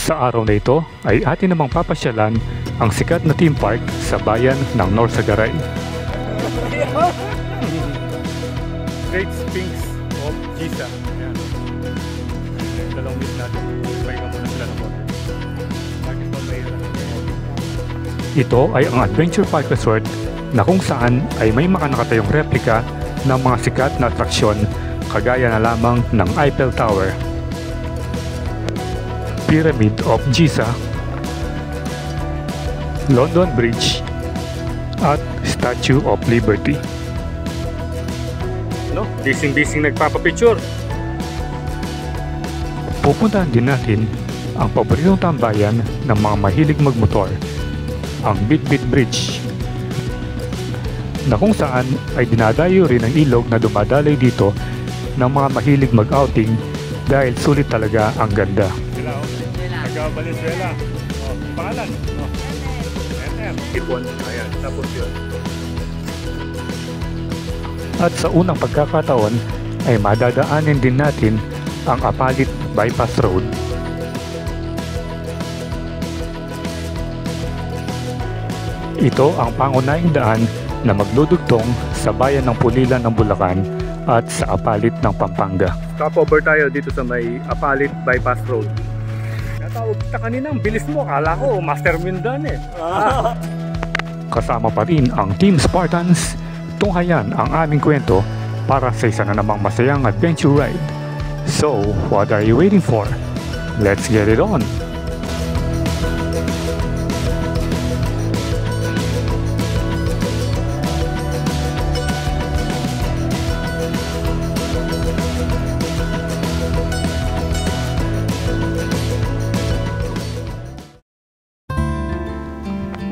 Sa araw na ito ay atin namang papasyalan ang sikat na theme park sa bayan ng Norsagaray. Great Sphinx of Giza. Ayan. Dalawang minutes natin. Pahinga muna sila ng water. Ito ay ang Adventure Park Resort na kung saan ay may mga nakatayong replika ng mga sikat na atraksyon kagaya na lamang ng Eiffel Tower, Pyramid of Giza, London Bridge, at Statue of Liberty. No, bising-bising nagpapapicture. Pupuntahan din natin ang paboritong tambayan ng mga mahilig magmotor, ang Bitbit Bridge, na kung saan ay dinadayo rin ang ilog na dumadaloy dito ng mga mahilig mag-outing dahil sulit talaga ang ganda. Taga Valenzuela. Pangalan? MM. Ipon. Ayan, tapos yun. At sa unang pagkakataon ay madadaanin din natin ang Apalit Bypass Road. Ito ang pangunahing daan na magdudugtong sa bayan ng Pulilan ng Bulacan at sa Apalit ng Pampanga. Stopover tayo dito sa may Apalit Bypass Road. Natawag kita kanina, ang bilis mo. Akala ko, Master Mindan eh. Kasama pa rin ang Team Spartans. Tunghayan ang aming kwento para sa isa na namang masayang adventure ride. So, what are you waiting for? Let's get it on!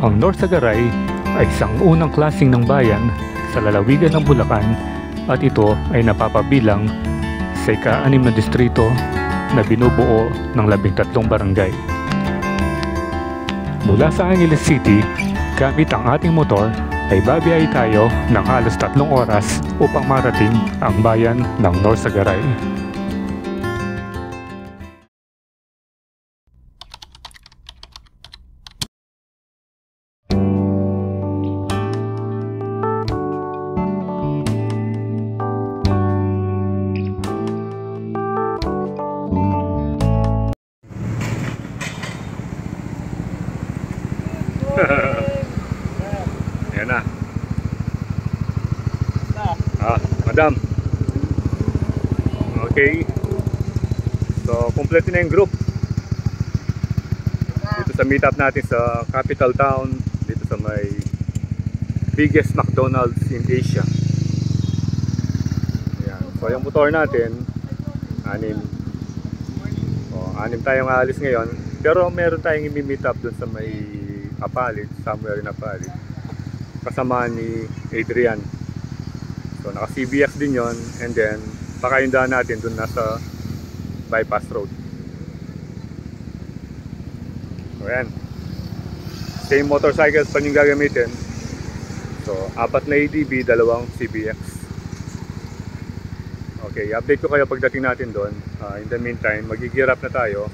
Ang Norsagaray ay isang unang klaseng ng bayan sa lalawigan ng Bulacan at ito ay napapabilang sa ika-6 na distrito na binubuo ng 13 barangay. Mula sa Angeles City, gamit ang ating motor ay babiyay tayo ng halos 3 oras upang marating ang bayan ng Norsagaray. Ayan na. Madam. Okay. So, kompleto na yung group. Dito sa meetup natin sa capital town, dito sa may biggest McDonald's in Asia. Ayan. So, yung motor natin, 6. So, 6 tayong aalis ngayon. Pero meron tayong i-meet up dun sa may Apalit, somewhere in Apalit, kasama ni Adrian. So naka CBX din yon, and then baka yung daan natin dun nasa bypass road. So yan, same motorcycles pa yung gagamitin. So 4 na ADB, 2 CBX. Okay, update ko kayo pagdating natin doon. In the meantime, mag-gear up na tayo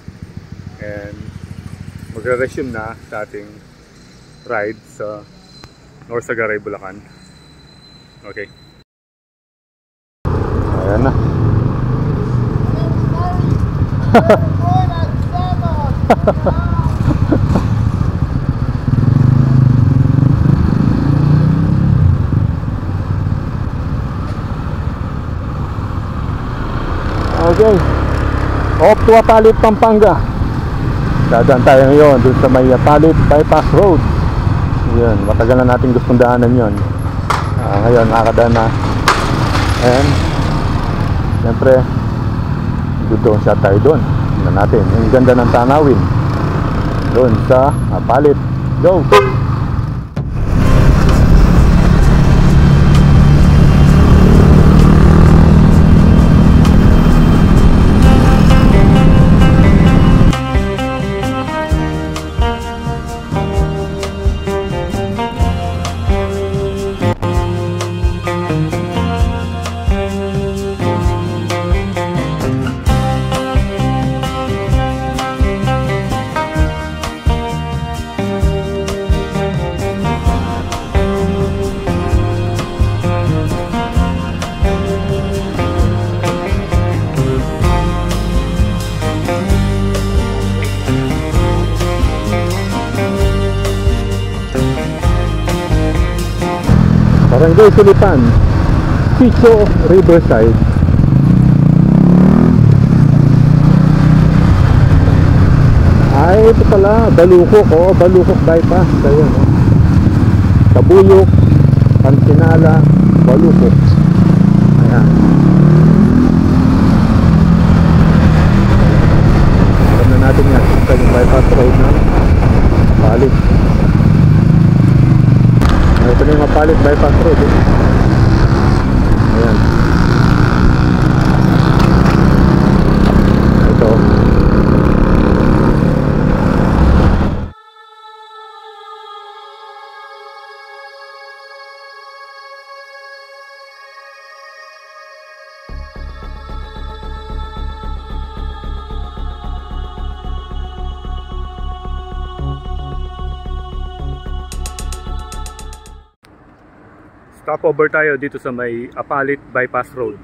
and magre-resume na sa ating ride sa Norsagaray, Bulacan. Okay. Ayan na. Okay. Off to Apalit, Pampanga. Dadaan tayo ngayon dun sa may Apalit Bypass Road. Yun, matagal na natin gustong daanan yun. Ngayon nakakadaan na. And siyempre doon siya tayo doon. Tingnan natin yung ganda ng tanawin doon sa Apalit. Go! Barangay Sulipan, Picho, Riverside. Ay, ito pala, Balukok, oh, Balukok bypass. Ayun, oh. Tabuyok, Pantinala, Balukok. Ayan. Alam na natin yan. Ito yung bypass road na Mapalit. Ito na yung Mapalit bypass road, eh. Ayan. Ito. Stopover tayo dito sa may Apalit Bypass Road.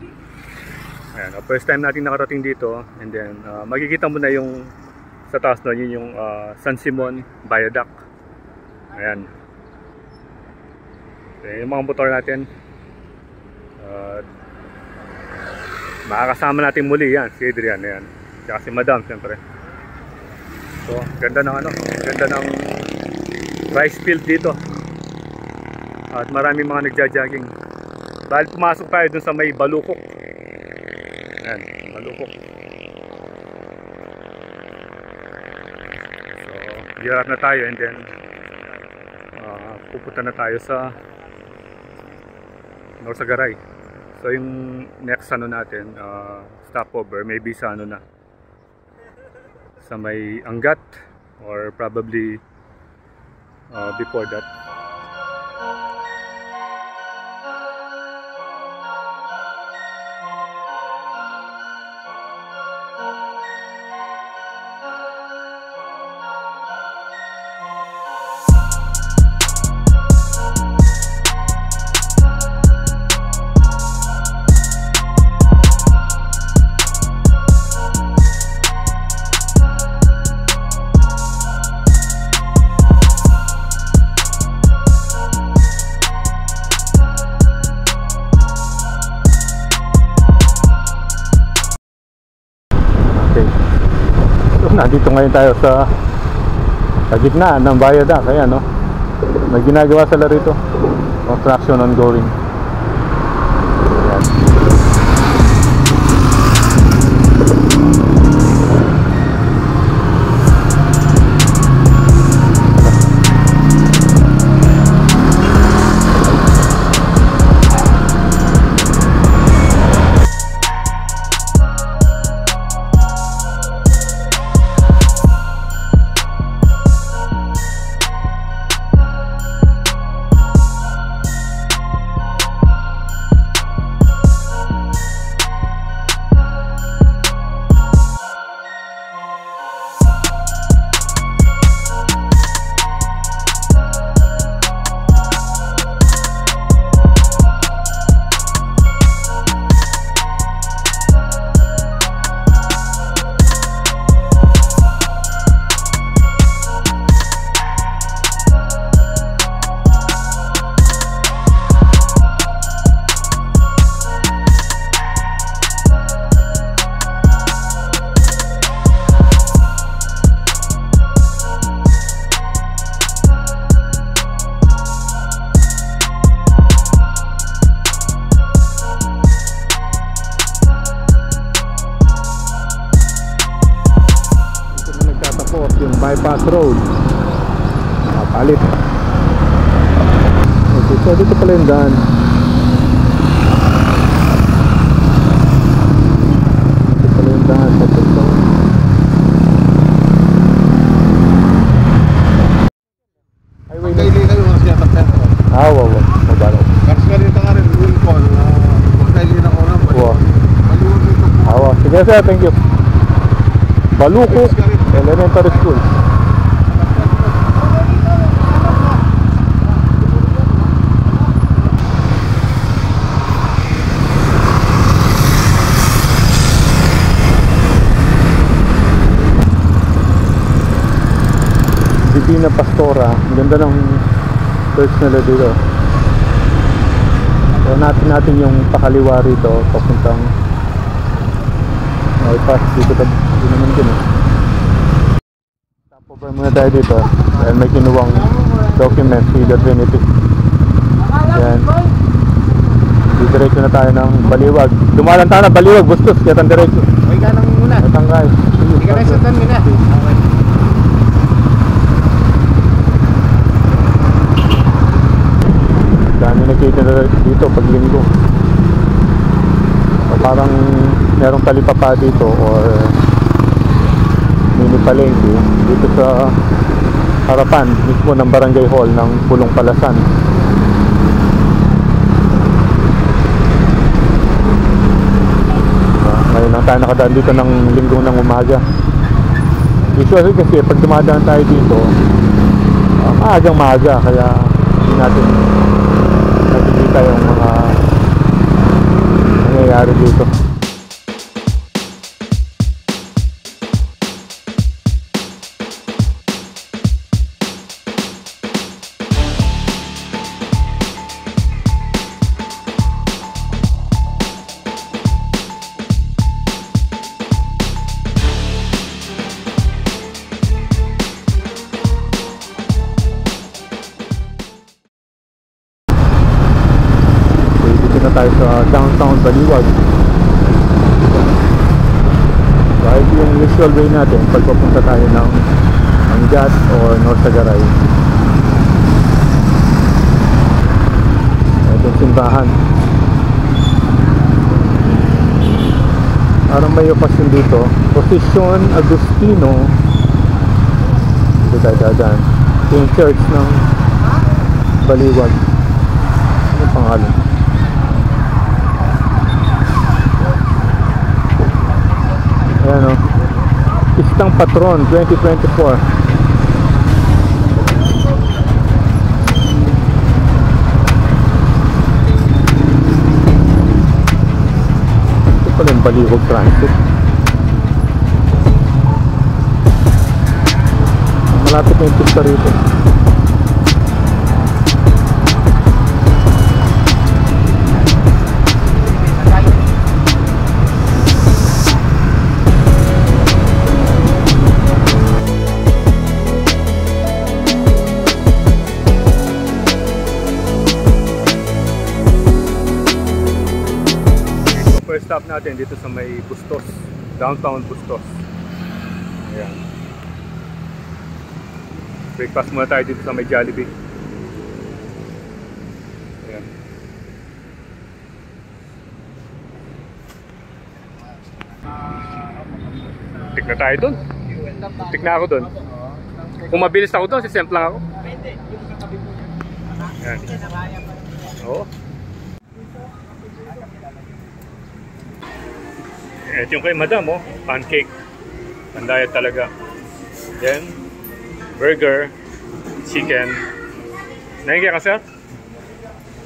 Ayan, first time natin nakarating dito, and then makikita mo na yung sa taas na yun yung San Simon Viaduct. Ayan. Okay, yung mga motor natin. Makakasama natin muli yan, si Adrian, ayan. Tsaka si Madam, siyempre. So, ganda ng ganda ng rice field dito. At marami mga nagja-jogging. Dahil pumasok tayo dun sa may Balukok. Ayan, Balukok. So, hirap na tayo, and then pupunta na tayo sa Norsagaray. So yung next natin, stopover, maybe sa na, sa may Angat, or probably before that. Nandito ngayon tayo sa gitna ng viaduct. Ayan, no? May ginagawa sila rito. Construction ongoing. Ayan. Bypass road, Mapalit. Okay, so dito pala yung daan. Dito pala yung daan. Highway na. Kaili kayo mga siyatak sentro. Wow. Mabalo. Kasi ganito nga rin, Wilcon, kaili na oras. Wow. Maliwan dito po. Sige sir, thank you. Balukok Elementary School. Divina Pastora. Ang ganda ng church nila dito. So natin yung pakaliwa rito papuntang bypass. Dito naman din eh. Stopover muna tayo dito dahil may kinuwang document si The Trinity. Yan. Diretso na tayo ng Baliwag. Dumalan tayo na Baliwag, Bustos, kaya tang diretso. Huwag ka nang muna. Natangkay. Hindi ka rin sa tan muna. Okay. Dami nakita na dito pag linggo. O parang merong talipapa dito or mini palengke dito sa harapan mismo ng barangay hall ng Pulong Palasan. Ngayon lang tayo nakadaan dito ng linggo ng umaga. Usually kasi pag dumadaan tayo dito maagang maaga, kaya hindi natin nakikita yung mga nangyayari dito. Tayo sa downtown Baliwag. Kahit yung usual way natin pag papunta tayo ng Angat or North Sagaray. Itong simbahan. Parang may okasyon dito. Posisyon Agustino. Dito tayo dadaan. Yung church ng Baliwag. Ano pangalan? Ayan o, Pistang Patron 2024. Ito pala yung Baliwag Transit. Malapit na yung pista rito. First stop natin dito sa may Bustos, downtown Bustos. Ayan. Breakfast muna tayo dito sa may Jollibee. Ayan. Tik na tayo dun. Tik na ako dun. Kung mabilis ako dun, sisempl lang ako. Ayan. Oo. Ito yung kay madam, oh, pancake. Pandayat talaga. Then, burger, chicken. Nahingi ka, sir?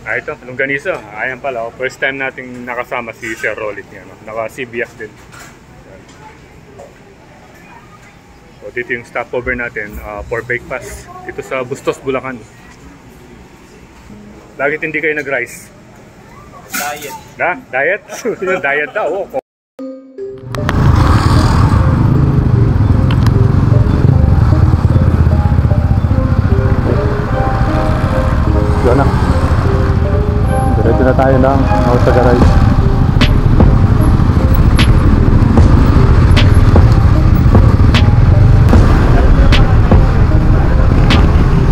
Ah, ito, longganisa. Ayan pala, oh. First time nating nakasama si Sir Rolit niya, no? Naka-CBS din. Ayan. So, dito yung stopover natin for breakfast. Dito sa Bustos, Bulacan. Bakit hindi kayo nag-rice? Diet. Na? Diet? Diet daw, oh. Diyan na. Diretso na tayo ng North Sagaray.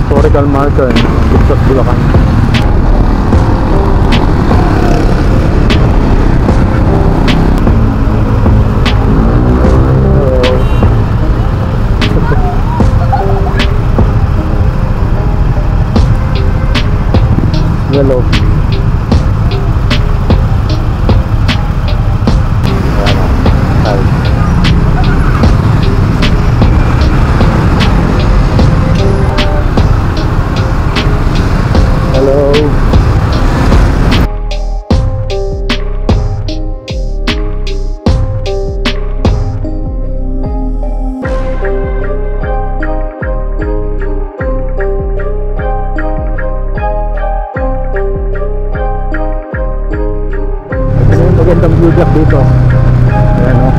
Historical marker ng Bustos, Bulacan. Yellow. Hello. biyak dito. Ayan o.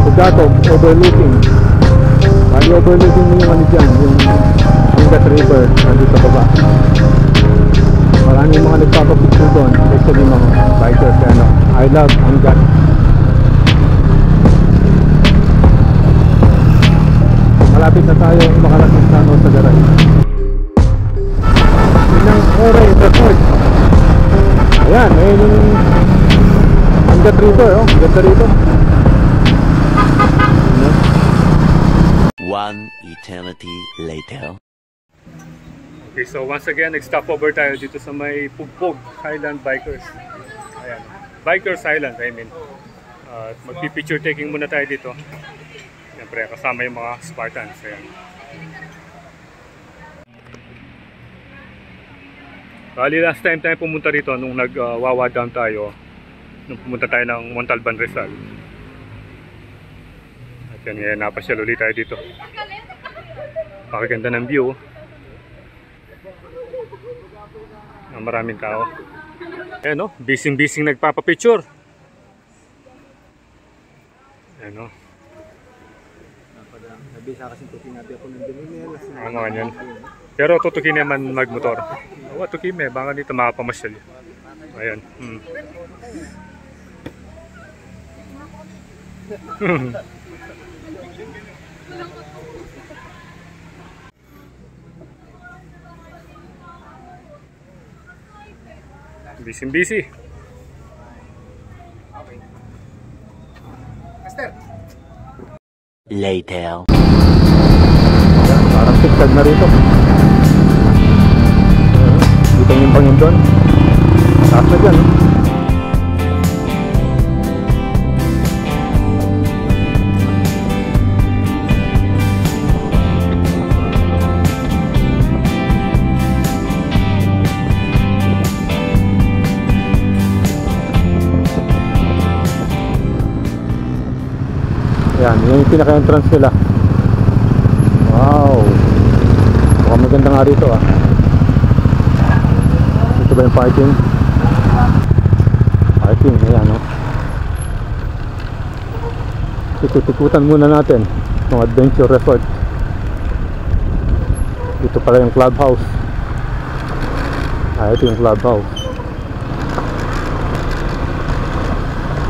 Sugatog, overlooking. Bali overlooking mo yung ano dyan, yung Angat River, nandito sa baba. Maraming mga nagpapapicture doon, especially mga bikers. Ano, I love Angat. Malapit na tayo makarating sa ano, sa Garay. Inang Oray Resort. Ayan, ayun yung Angat River, oh, ganda rito. One eternity later. Okay, so once again, nag-stop over tayo dito sa may Pugpog Highland Bikers. Ayan, Bikers Island, I mean. At magpipicture taking muna tayo dito. Siyempre, kasama yung mga Spartans. Ayan. Bali, last time tayo pumunta rito nung nag-Wawa Dam tayo. Nung pumunta tayo ng Montalban, Rizal. At yan, ngayon, napasyal ulit tayo dito. Pakaganda ng view. Maraming tao. Ayan o, busy-busy nagpapapicture. Ayan o. Nabisa kasi tukin natin ako ng Dinimel. Ang mga yan. Pero tutukin naman magmotor. Oo, tukin eh. Baka dito makapamasyal. Ayan. Busy. Later. Parang siktag na rito. Dito yung pangin doon. Taas na dyan. Yan, yung pinaka-entrance nila. Wow. Mukhang maganda nga rito ah. Ito ba yung parking? Parking, ayan oh. Tikutan muna natin yung Adventure Resort. Ito pala yung clubhouse. Ito yung clubhouse.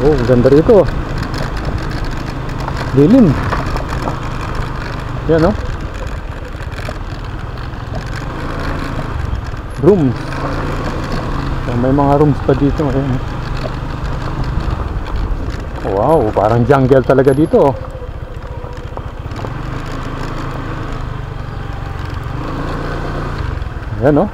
Oh, ganda rito. Dilim. Yan o. Rooms. So, may mga rooms pa dito. Ayan. Wow, parang jungle talaga dito. Ayan o.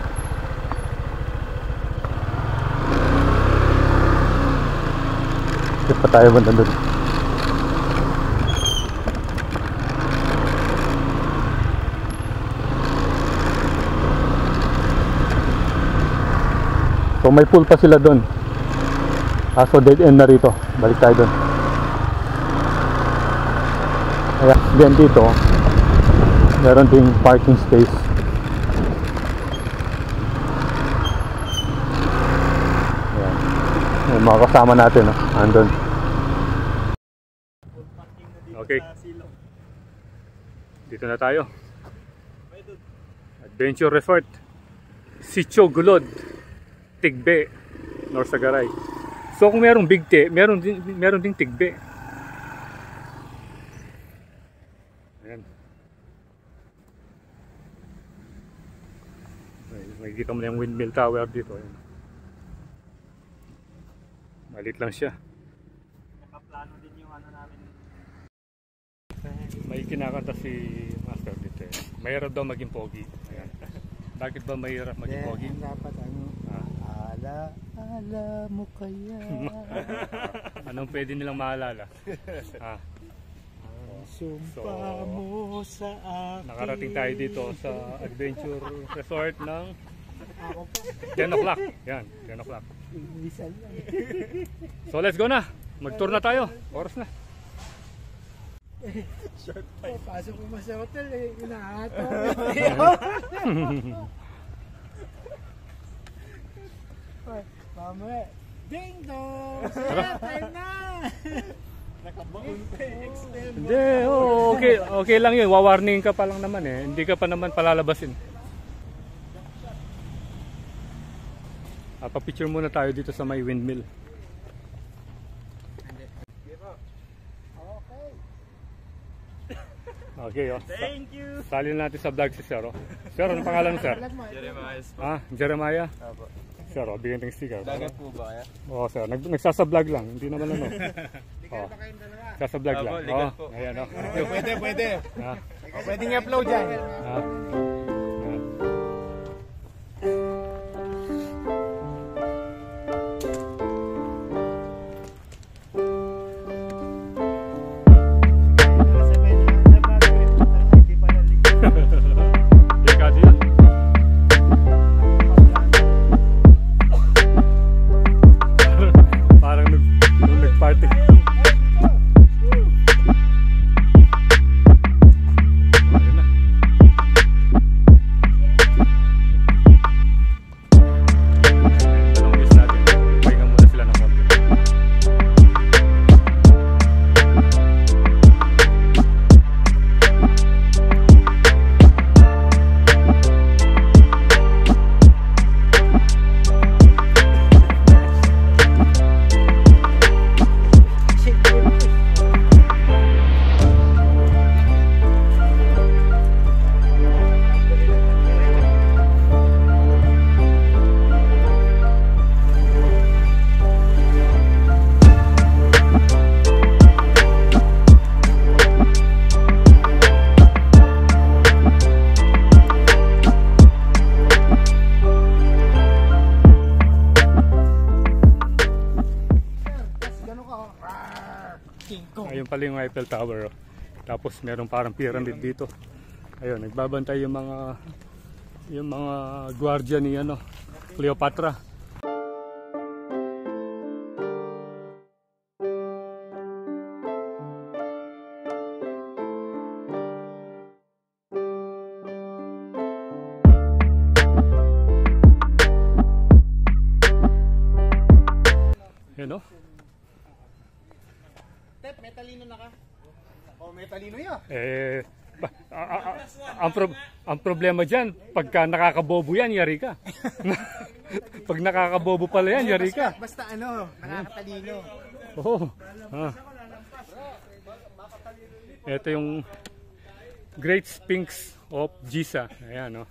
Hindi pa tayo banda doon. So may pool pa sila doon. So dead end na rito. Balik tayo doon. Ayan, then dito meron ding parking space. Ayan. Yung mga kasama natin andun. Okay. Dito na tayo. Adventure Resort. Sitio Gulod. Tigbe, North Sagaray. So kung merong bigte, meron ding tigbe. Ayan. Makikita mo na yung windmill tower dito. Ayan. Malit lang siya. Nakaplano din yung ano namin. May kinakanta si Master dito. Mahirap daw maging pogi. Ayan. Bakit ba mahirap maging pogi? Dapat ano? Ala mo kaya. Anong pwede nilang maalala? Sumpa mo sa akin. Nakarating tayo dito sa Adventure Resort ng 10 o'clock. Yan, 10 o'clock. So let's go na. Mag-tour na tayo. Oras na. Pasok mo sa hotel inahato. Mamaya, Ding dong! Sir, time na! Nakabaon pa extend. Hindi, okay lang yun. Wawarning ka pa lang naman eh. Hindi ka pa naman palalabasin. Papicture muna tayo dito sa may windmill. Okay, oh. Thank you! Salin natin sa vlog si Sir. Oh. Sir, ano pangalan mo, Sir? Jeremiah. Jeremiah? Apo. Sir, bigyan ng sticker. Dagat po ba kaya? Oo, Sir. Nagsasablog lang. Hindi naman ano. Oh. Nagsasablog lang. ligat po. Ayan, oh. Pwede. Ah, Pwede nga upload dyan. ah. Delikado yan. Parang nag-party. Ayun na. Dalawang miss natin. Pahinga muna sila ng konti. Ayun pala yung Eiffel Tower. Oh. Tapos meron parang pyramid dito. Ayun, nagbabantay yung mga gwardiya ni Cleopatra. Yun, no? May talino na ka? Oh, may talino yan. Ang problema dyan, pagka nakakabobo yan, yari ka. Pag nakakabobo pala yan, yari ka. Basta nakakatalino. Oo. Ito yung Great Sphinx of Giza. Ayan, no?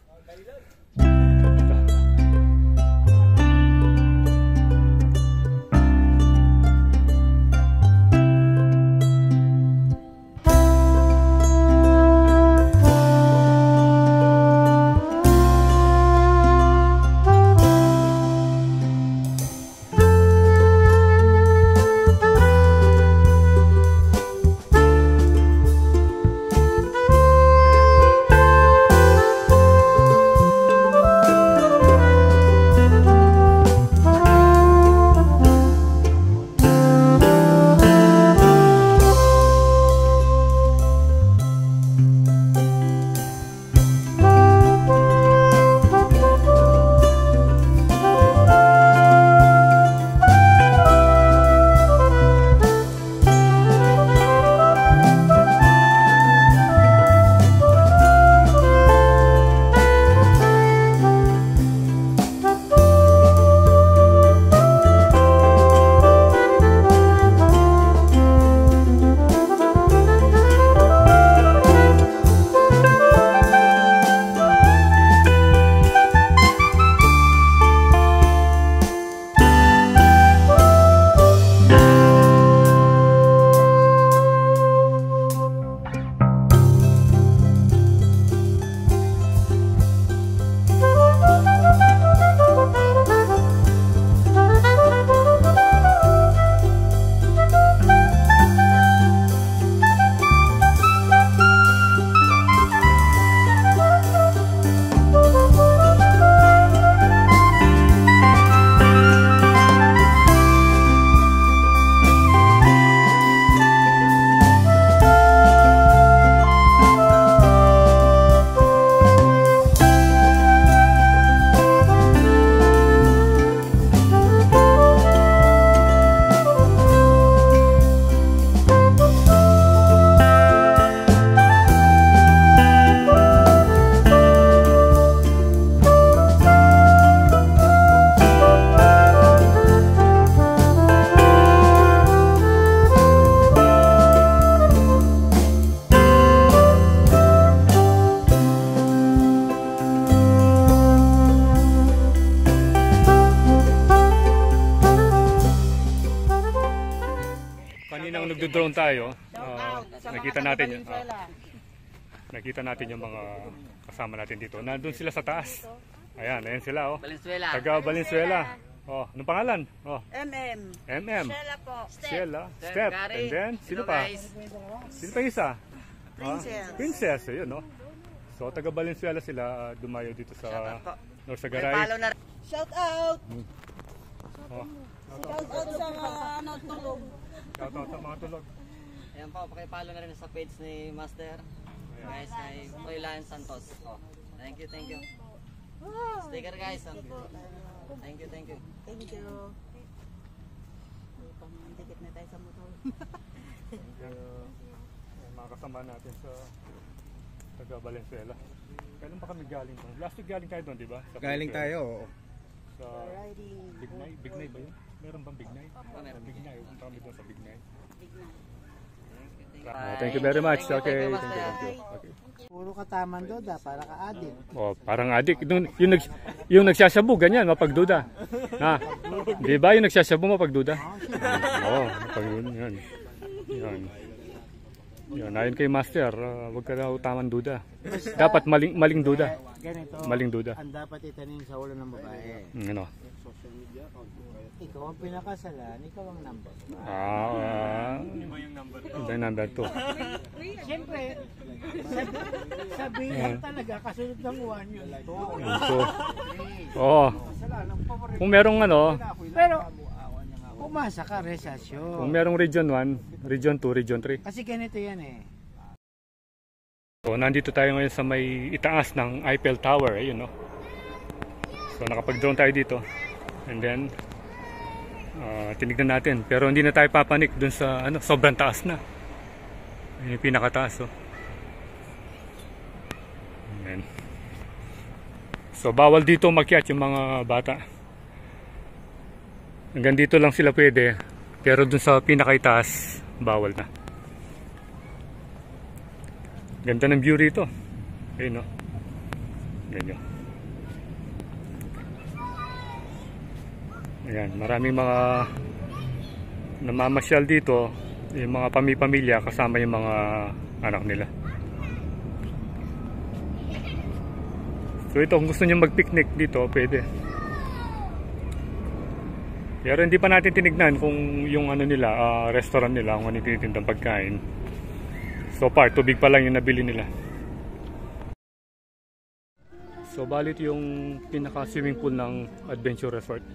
doon tayo. Sa Nakita mga natin yun. taga-Valenzuela. Nakita natin yung mga kasama natin dito. Nandun sila sa taas. Ayan, ayan sila oh. Valenzuela. Taga Valenzuela. Oh, anong pangalan? Oh, MM. MM. Stella po. Sheila, Step, Gary. and then sino Hello, pa? guys. Sino pa yung isa? Princess. Princess, ayun no. So taga Valenzuela sila, dumayo dito sa Norsagaray. Follow na. Shout out. Oh, Shout out sa mga tulog. shout out sa mga tulog. Ayan po, pakipollow na rin sa page ni Master. Guys, kay Toylan Santos. Oh, thank you, thank you. Sticker guys. Thank you, thank you. Thank you. Dikit na tayo sa motor. Mga kasama natin sa taga Valenzuela. Kailan pa kami galing doon? Last week galing tayo doon, di ba? Sa Galing Valenzuela. tayo, oo. Sa Riding. Bignay? Bignay ba yun? Meron bang Bignay? Sa Bignay. Punta kami doon sa Bignay. Thank you very much. Okay, thank you. Okay. Puro kataman doda para ka-addict. Oh, parang adik. Yung nagsasyabu, ganyan, mapagduda. Ha? Di ba yung nagsasyabu, mapagduda? Oo, mapagduda. Yan. Yan. Yan. Ayon kay Master, wag ka daw tamang duda. Dapat maling duda. Ganito. Maling duda. Ang dapat itanim sa ulo ng babae. Ano? Ikaw ang pinakasalan, ikaw ang number. Iba yung number 2. Siyempre, sabihin talaga, kasunod ng 1 yun. So, oo. Kung merong ano, Pero, pumasa ka, resasyon. kung merong Region 1, Region 2, Region 3. Kasi ganito yan eh. So, nandito tayo ngayon sa may itaas ng Eiffel Tower, ayun no. So, nakapag-drone tayo dito. And then, tinignan natin. Pero hindi na tayo papanik dun sa, ano, sobrang taas na. Yun yung pinakataas, oh. Ayan. So, bawal dito makyat yung mga bata. Hanggang dito lang sila pwede. Pero dun sa pinakaitaas, bawal na. Ganda ng view rito. Ayun, no? Ganyan. Ayan, maraming mga namamasyal dito, yung mga pamilya kasama yung mga anak nila. So ito, kung gusto nyo mag-picnic dito, pwede. Pero hindi pa natin tinignan kung yung ano nila, restaurant nila, kung ano yung tinitindang pagkain. So far, tubig pa lang yung nabili nila. So balit yung pinaka-swimming pool ng Adventure Resort.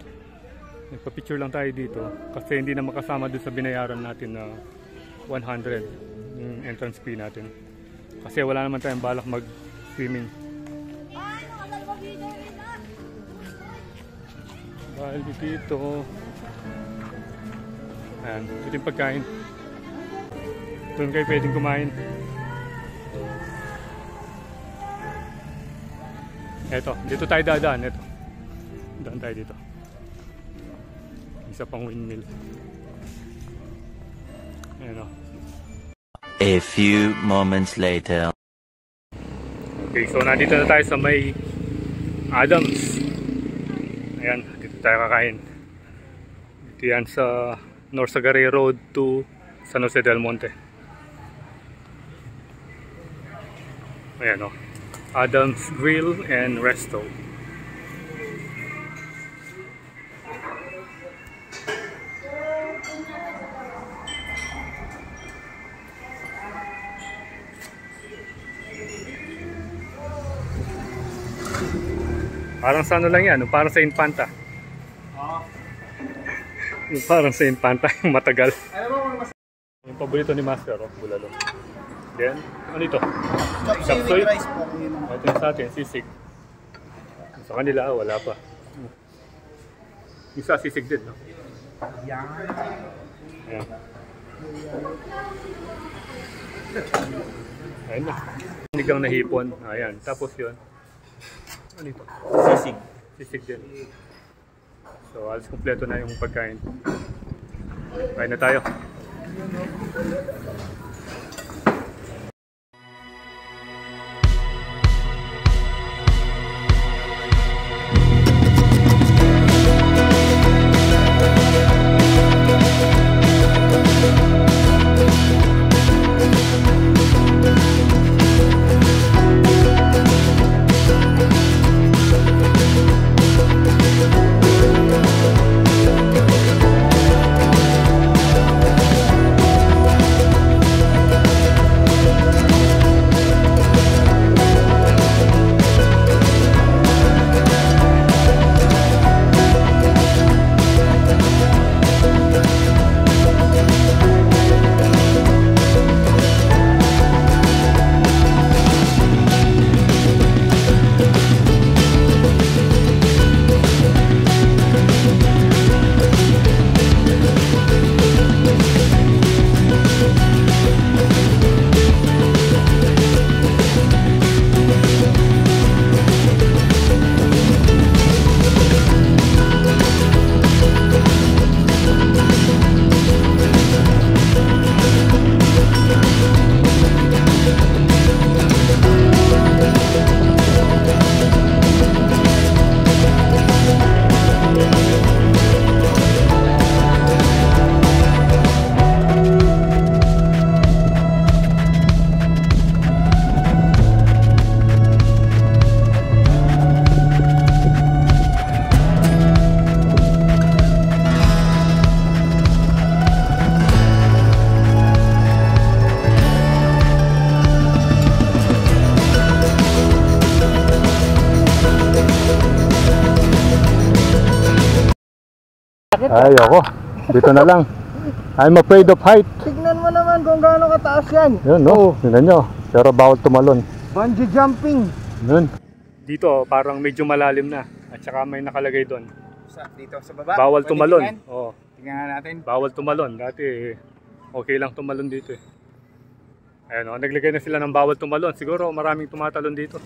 Nagpa-picture lang tayo dito kasi hindi na makasama doon sa binayaran natin na 100 yung entrance fee natin. Kasi wala naman tayong balak mag-swimming. Dahil dito, ayan, ito yung pagkain. Doon kayo pwedeng kumain. Eto, dito tayo dadaan. Eto, daan tayo dito. Isa pang windmill. Ayan o. A few moments later. Okay, so nandito na tayo sa may Adams. Ayan, dito tayo kakain. Dito yan sa Norsagaray Road to San Jose del Monte. Ayan o. Adams Grill and Resto. Parang sa ano lang yan, parang sa Infanta. Parang sa Infanta, yung matagal. Yung paborito ni Master, bulalo. Then, ano ito? Chapsoy. Ito yung sa atin, sisig. Sa kanila, wala pa. Isa sisig din, no? Ayan. Ayan na. Sinigang na hipon. Ayan. Tapos yun. Ano ito? Sisig. Sisig din. So, alas kompleto na yung pagkain. Kain na tayo. Ayoko. Dito na lang. I'm afraid of height. Tignan mo naman kung gaano kataas yan. Yun, no? Tignan nyo. Pero bawal tumalon. Bungee jumping. Yun. Dito, parang medyo malalim na. At saka may nakalagay doon. Dito sa baba. Bawal Pwede tumalon. tingnan? Oo. Tingnan nga natin. Bawal tumalon. Dati, okay lang tumalon dito eh. Ayan o, naglagay na sila ng bawal tumalon. Siguro maraming tumatalon dito.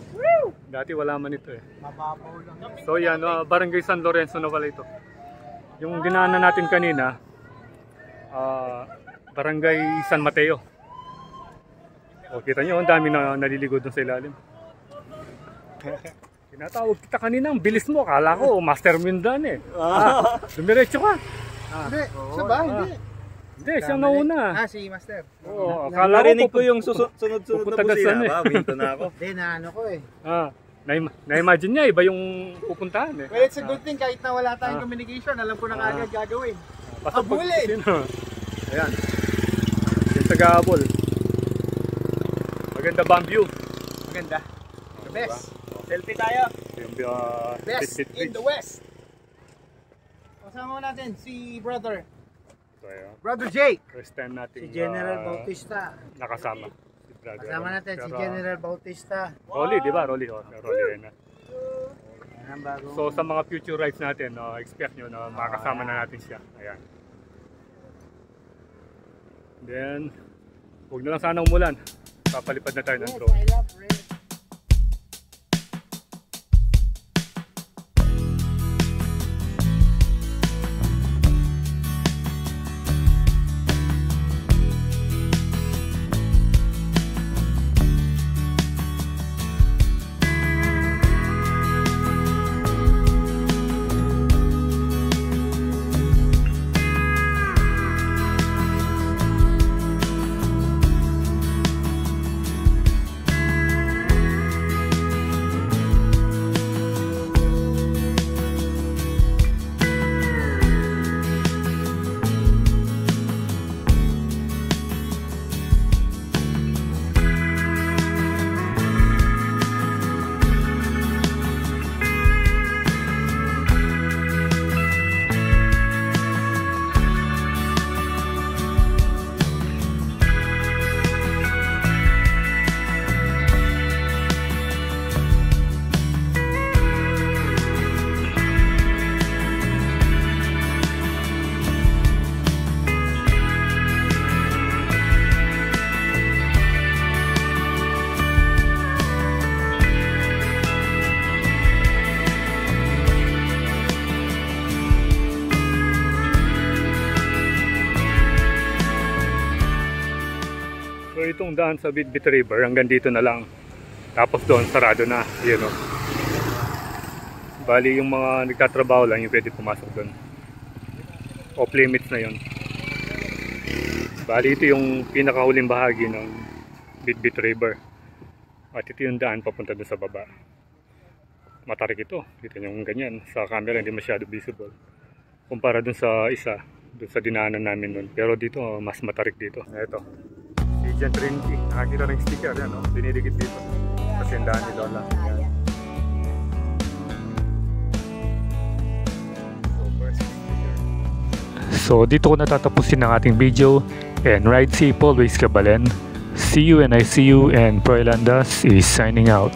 Dati wala man ito eh. Mababaw lang. So yan, Barangay San Lorenzo na pala ito. Yung dinaanan natin kanina, Barangay San Mateo. O, kita nyo, ang dami na naliligo doon sa ilalim. Tinatawag kita kanina, ang bilis mo. Akala ko, Master Mindan eh. Dumiretso ka. Hindi, siya ba? Hindi. Hindi, siyang nauna. Si Master. Oo, akala Narinig ko ko yung sunod-sunod na pupunta ka saan busina. Winto na ako. Hindi, naano ko eh. Na-imagine niya, iba yung pupuntahan eh. Well, it's a good thing kahit na wala tayong communication, alam ko na kagad gagawin. Habulin! Ayan. Yung taga-habol. Maganda ba ang view? Maganda. The best. Selfie tayo. Yung Best Bit in the West. Kasama natin si brother. So, ayan. Brother Jake. First time natin Si General Bautista. nakasama. Si brother. Kasama natin si General Bautista. Rolly, di ba? Rolly. Rolly rin na. Yan ang bagong... So sa mga future rides natin, expect nyo na makakasama na natin siya. Ayan. Then, huwag na lang sana umulan. Papalipad na tayo ng drone. I love red. So itong daan sa Bitbit River, hanggang dito na lang. Tapos doon, sarado na. Yun o. Bali yung mga nagtatrabaho lang yung pwede pumasok doon. Off limits na yun. Bali ito yung pinakahuling bahagi ng Bitbit River. At ito yung daan papunta doon sa baba. Matarik ito. Dito yung ganyan. Sa camera hindi masyado visible. Kumpara doon sa isa. Doon sa dinaanan namin doon. Pero dito mas matarik dito. Ito. Si Jan Trinity. Nakakita ng sticker yan. No? Dinidikit dito. Kasi yung daan ni Lola. Yan. So dito ko natatapusin ang ating video. And ride safe always, Kabalen. See you and I see you, and Proylandas is signing out.